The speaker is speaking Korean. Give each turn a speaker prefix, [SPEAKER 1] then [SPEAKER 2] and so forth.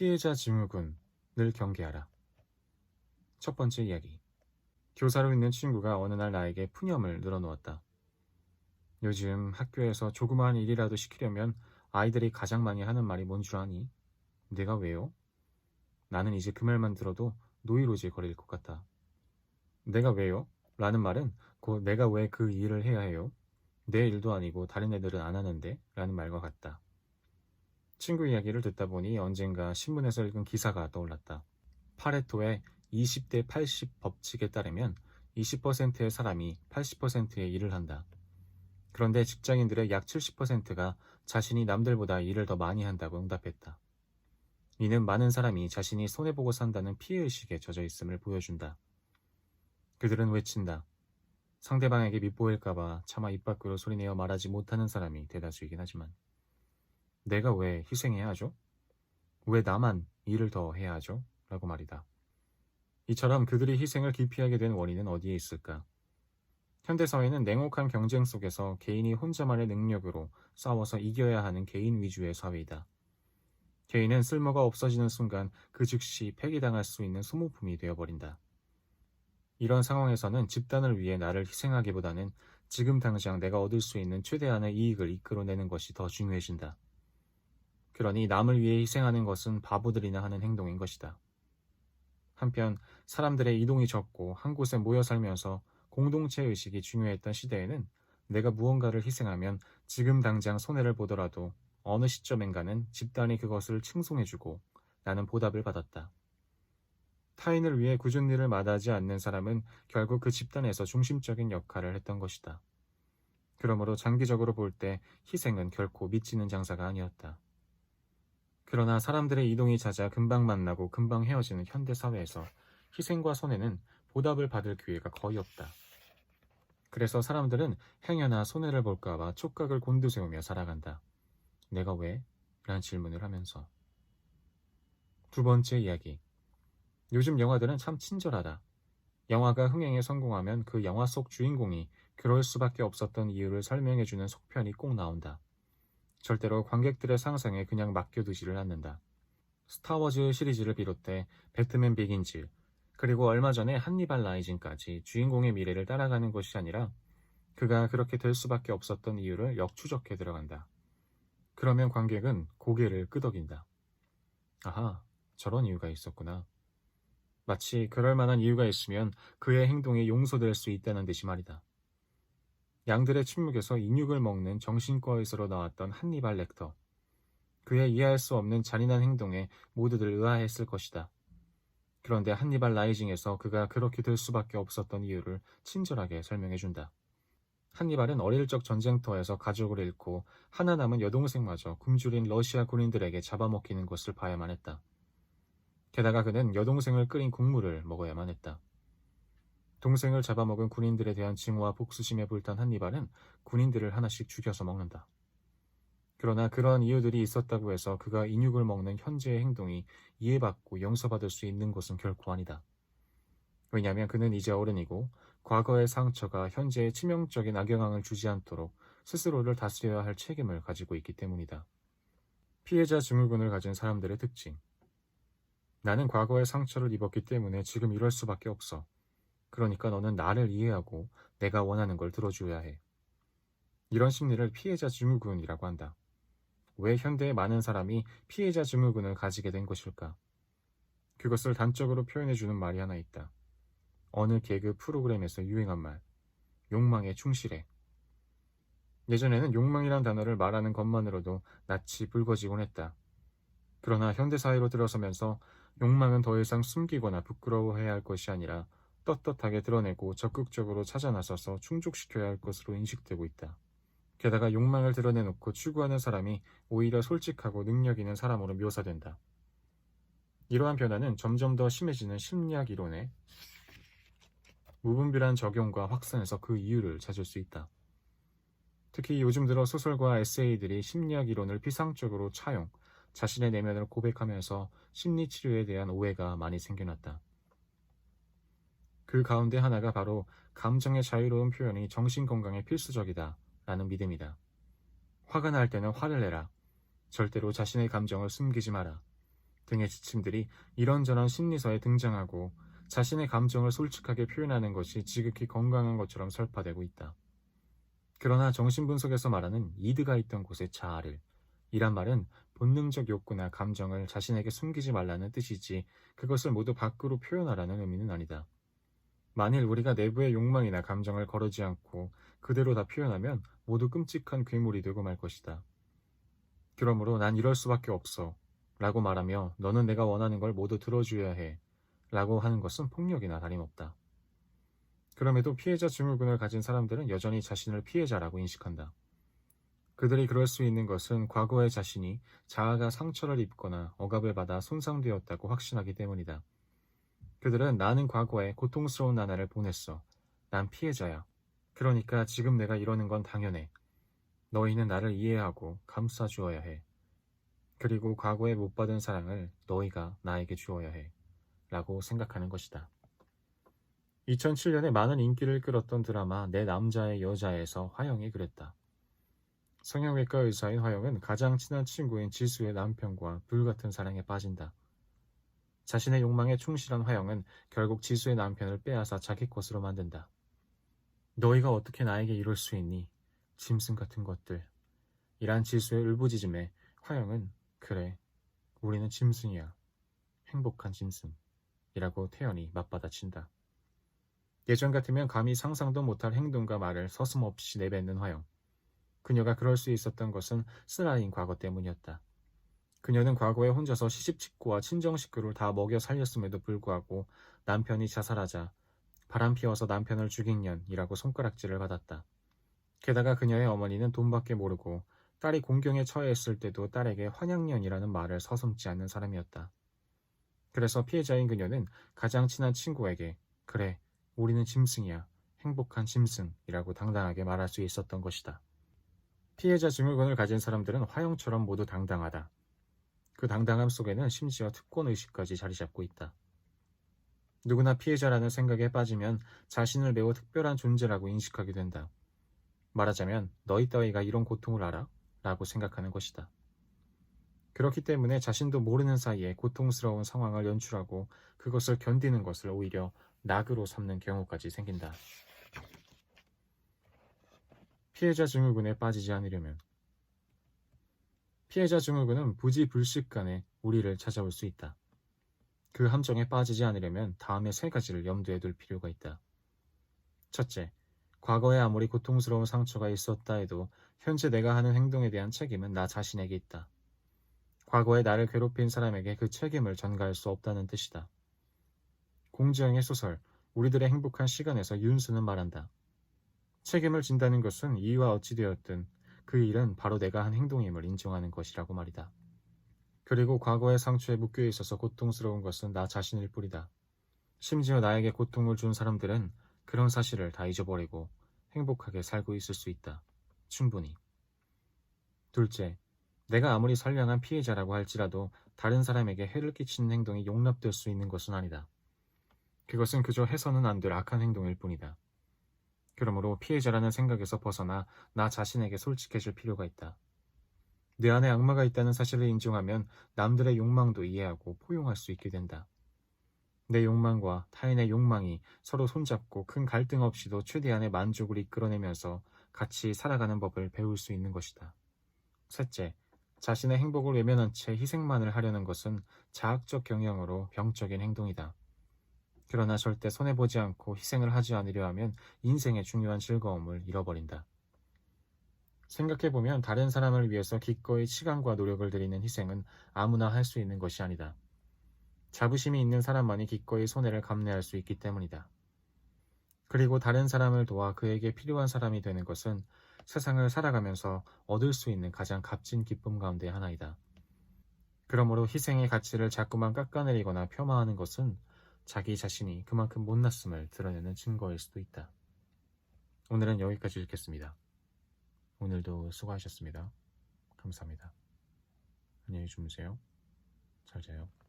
[SPEAKER 1] 피해자 증후군을 경계하라. 첫 번째 이야기. 교사로 있는 친구가 어느 날 나에게 푸념을 늘어놓았다. 요즘 학교에서 조그마한 일이라도 시키려면 아이들이 가장 많이 하는 말이 뭔 줄 아니? 내가 왜요? 나는 이제 그 말만 들어도 노이로제 거릴 것 같다. 내가 왜요? 라는 말은 곧 내가 왜 그 일을 해야 해요? 내 일도 아니고 다른 애들은 안 하는데? 라는 말과 같다. 친구 이야기를 듣다 보니 언젠가 신문에서 읽은 기사가 떠올랐다. 파레토의 20대 80 법칙에 따르면 20%의 사람이 80%의 일을 한다. 그런데 직장인들의 약 70%가 자신이 남들보다 일을 더 많이 한다고 응답했다. 이는 많은 사람이 자신이 손해보고 산다는 피해의식에 젖어 있음을 보여준다. 그들은 외친다. 상대방에게 밉보일까봐 차마 입 밖으로 소리내어 말하지 못하는 사람이 대다수이긴 하지만 내가 왜 희생해야 하죠? 왜 나만 일을 더 해야 하죠? 라고 말이다. 이처럼 그들이 희생을 기피하게 된 원인은 어디에 있을까? 현대사회는 냉혹한 경쟁 속에서 개인이 혼자만의 능력으로 싸워서 이겨야 하는 개인 위주의 사회이다. 개인은 쓸모가 없어지는 순간 그 즉시 폐기당할 수 있는 소모품이 되어버린다. 이런 상황에서는 집단을 위해 나를 희생하기보다는 지금 당장 내가 얻을 수 있는 최대한의 이익을 이끌어내는 것이 더 중요해진다. 그러니 남을 위해 희생하는 것은 바보들이나 하는 행동인 것이다. 한편 사람들의 이동이 적고 한 곳에 모여 살면서 공동체 의식이 중요했던 시대에는 내가 무언가를 희생하면 지금 당장 손해를 보더라도 어느 시점엔가는 집단이 그것을 칭송해주고 나는 보답을 받았다. 타인을 위해 굳은 일을 마다하지 않는 사람은 결국 그 집단에서 중심적인 역할을 했던 것이다. 그러므로 장기적으로 볼 때 희생은 결코 미치는 장사가 아니었다. 그러나 사람들의 이동이 잦아 금방 만나고 금방 헤어지는 현대 사회에서 희생과 손해는 보답을 받을 기회가 거의 없다. 그래서 사람들은 행여나 손해를 볼까봐 촉각을 곤두세우며 살아간다. 내가 왜? 라는 질문을 하면서. 두 번째 이야기. 요즘 영화들은 참 친절하다. 영화가 흥행에 성공하면 그 영화 속 주인공이 그럴 수밖에 없었던 이유를 설명해주는 속편이 꼭 나온다. 절대로 관객들의 상상에 그냥 맡겨두지를 않는다. 스타워즈 시리즈를 비롯해 배트맨 비긴즈, 그리고 얼마 전에 한니발 라이징까지 주인공의 미래를 따라가는 것이 아니라 그가 그렇게 될 수밖에 없었던 이유를 역추적해 들어간다. 그러면 관객은 고개를 끄덕인다. 아하, 저런 이유가 있었구나. 마치 그럴 만한 이유가 있으면 그의 행동이 용서될 수 있다는 듯이 말이다. 양들의 침묵에서 인육을 먹는 정신과의사로 나왔던 한니발 렉터. 그의 이해할 수 없는 잔인한 행동에 모두들 의아했을 것이다. 그런데 한니발 라이징에서 그가 그렇게 될 수밖에 없었던 이유를 친절하게 설명해준다. 한니발은 어릴 적 전쟁터에서 가족을 잃고 하나 남은 여동생마저 굶주린 러시아 군인들에게 잡아먹히는 것을 봐야만 했다. 게다가 그는 여동생을 끓인 국물을 먹어야만 했다. 동생을 잡아먹은 군인들에 대한 증오와 복수심에 불탄 한니발은 군인들을 하나씩 죽여서 먹는다. 그러나 그러한 이유들이 있었다고 해서 그가 인육을 먹는 현재의 행동이 이해받고 용서받을 수 있는 것은 결코 아니다. 왜냐하면 그는 이제 어른이고 과거의 상처가 현재에 치명적인 악영향을 주지 않도록 스스로를 다스려야 할 책임을 가지고 있기 때문이다. 피해자 증후군을 가진 사람들의 특징. 나는 과거의 상처를 입었기 때문에 지금 이럴 수밖에 없어. 그러니까 너는 나를 이해하고 내가 원하는 걸 들어줘야 해. 이런 심리를 피해자 증후군이라고 한다. 왜 현대의 많은 사람이 피해자 증후군을 가지게 된 것일까? 그것을 단적으로 표현해주는 말이 하나 있다. 어느 개그 프로그램에서 유행한 말. 욕망에 충실해. 예전에는 욕망이란 단어를 말하는 것만으로도 낯이 붉어지곤 했다. 그러나 현대사회로 들어서면서 욕망은 더 이상 숨기거나 부끄러워해야 할 것이 아니라 떳떳하게 드러내고 적극적으로 찾아 나서서 충족시켜야 할 것으로 인식되고 있다. 게다가 욕망을 드러내놓고 추구하는 사람이 오히려 솔직하고 능력 있는 사람으로 묘사된다. 이러한 변화는 점점 더 심해지는 심리학 이론에 무분별한 적용과 확산해서 그 이유를 찾을 수 있다. 특히 요즘 들어 소설과 에세이들이 심리학 이론을 피상적으로 차용, 자신의 내면을 고백하면서 심리치료에 대한 오해가 많이 생겨났다. 그 가운데 하나가 바로 감정의 자유로운 표현이 정신건강에 필수적이다 라는 믿음이다. 화가 날 때는 화를 내라. 절대로 자신의 감정을 숨기지 마라. 등의 지침들이 이런저런 심리서에 등장하고 자신의 감정을 솔직하게 표현하는 것이 지극히 건강한 것처럼 설파되고 있다. 그러나 정신분석에서 말하는 이드가 있던 곳에 자아를 이란 말은 본능적 욕구나 감정을 자신에게 숨기지 말라는 뜻이지 그것을 모두 밖으로 표현하라는 의미는 아니다. 만일 우리가 내부의 욕망이나 감정을 거르지 않고 그대로 다 표현하면 모두 끔찍한 괴물이 되고 말 것이다. 그러므로 난 이럴 수밖에 없어 라고 말하며 너는 내가 원하는 걸 모두 들어줘야 해 라고 하는 것은 폭력이나 다름없다. 그럼에도 피해자 증후군을 가진 사람들은 여전히 자신을 피해자라고 인식한다. 그들이 그럴 수 있는 것은 과거의 자신이 자아가 상처를 입거나 억압을 받아 손상되었다고 확신하기 때문이다. 그들은 나는 과거에 고통스러운 나날을 보냈어. 난 피해자야. 그러니까 지금 내가 이러는 건 당연해. 너희는 나를 이해하고 감싸주어야 해. 그리고 과거에 못 받은 사랑을 너희가 나에게 주어야 해. 라고 생각하는 것이다. 2007년에 많은 인기를 끌었던 드라마 내 남자의 여자에서 화영이 그랬다. 성형외과 의사인 화영은 가장 친한 친구인 지수의 남편과 불같은 사랑에 빠진다. 자신의 욕망에 충실한 화영은 결국 지수의 남편을 빼앗아 자기 것으로 만든다. 너희가 어떻게 나에게 이럴 수 있니? 짐승 같은 것들. 이란 지수의 울부짖음에 화영은 그래, 우리는 짐승이야. 행복한 짐승. 이라고 태연히 맞받아친다. 예전 같으면 감히 상상도 못할 행동과 말을 서슴없이 내뱉는 화영. 그녀가 그럴 수 있었던 것은 쓰라린 과거 때문이었다. 그녀는 과거에 혼자서 시집친구와 친정 식구를 다 먹여 살렸음에도 불구하고 남편이 자살하자 바람 피워서 남편을 죽인 년이라고 손가락질을 받았다. 게다가 그녀의 어머니는 돈밖에 모르고 딸이 공경에 처해있을 때도 딸에게 환양년이라는 말을 서슴지 않는 사람이었다. 그래서 피해자인 그녀는 가장 친한 친구에게 그래, 우리는 짐승이야. 행복한 짐승이라고 당당하게 말할 수 있었던 것이다. 피해자 증후군을 가진 사람들은 화영처럼 모두 당당하다. 그 당당함 속에는 심지어 특권의식까지 자리 잡고 있다. 누구나 피해자라는 생각에 빠지면 자신을 매우 특별한 존재라고 인식하게 된다. 말하자면 너희 따위가 이런 고통을 알아? 라고 생각하는 것이다. 그렇기 때문에 자신도 모르는 사이에 고통스러운 상황을 연출하고 그것을 견디는 것을 오히려 낙으로 삼는 경우까지 생긴다. 피해자 증후군에 빠지지 않으려면 피해자 증후군은 부지불식간에 우리를 찾아올 수 있다. 그 함정에 빠지지 않으려면 다음에 3가지를 염두에 둘 필요가 있다. 첫째, 과거에 아무리 고통스러운 상처가 있었다 해도 현재 내가 하는 행동에 대한 책임은 나 자신에게 있다. 과거에 나를 괴롭힌 사람에게 그 책임을 전가할 수 없다는 뜻이다. 공지영의 소설 우리들의 행복한 시간에서 윤수는 말한다. 책임을 진다는 것은 이유와 어찌되었든 그 일은 바로 내가 한 행동임을 인정하는 것이라고 말이다. 그리고 과거의 상처에 묶여 있어서 고통스러운 것은 나 자신일 뿐이다. 심지어 나에게 고통을 준 사람들은 그런 사실을 다 잊어버리고 행복하게 살고 있을 수 있다. 충분히. 둘째, 내가 아무리 선량한 피해자라고 할지라도 다른 사람에게 해를 끼치는 행동이 용납될 수 있는 것은 아니다. 그것은 그저 해서는 안 될 악한 행동일 뿐이다. 그러므로 피해자라는 생각에서 벗어나 나 자신에게 솔직해질 필요가 있다. 내 안에 악마가 있다는 사실을 인정하면 남들의 욕망도 이해하고 포용할 수 있게 된다. 내 욕망과 타인의 욕망이 서로 손잡고 큰 갈등 없이도 최대한의 만족을 이끌어내면서 같이 살아가는 법을 배울 수 있는 것이다. 셋째, 자신의 행복을 외면한 채 희생만을 하려는 것은 자학적 경향으로 병적인 행동이다. 그러나 절대 손해보지 않고 희생을 하지 않으려 하면 인생의 중요한 즐거움을 잃어버린다. 생각해보면 다른 사람을 위해서 기꺼이 시간과 노력을 들이는 희생은 아무나 할 수 있는 것이 아니다. 자부심이 있는 사람만이 기꺼이 손해를 감내할 수 있기 때문이다. 그리고 다른 사람을 도와 그에게 필요한 사람이 되는 것은 세상을 살아가면서 얻을 수 있는 가장 값진 기쁨 가운데 하나이다. 그러므로 희생의 가치를 자꾸만 깎아내리거나 폄하하는 것은 자기 자신이 그만큼 못났음을 드러내는 증거일 수도 있다. 오늘은 여기까지 읽겠습니다. 오늘도 수고하셨습니다. 감사합니다. 안녕히 주무세요. 잘 자요.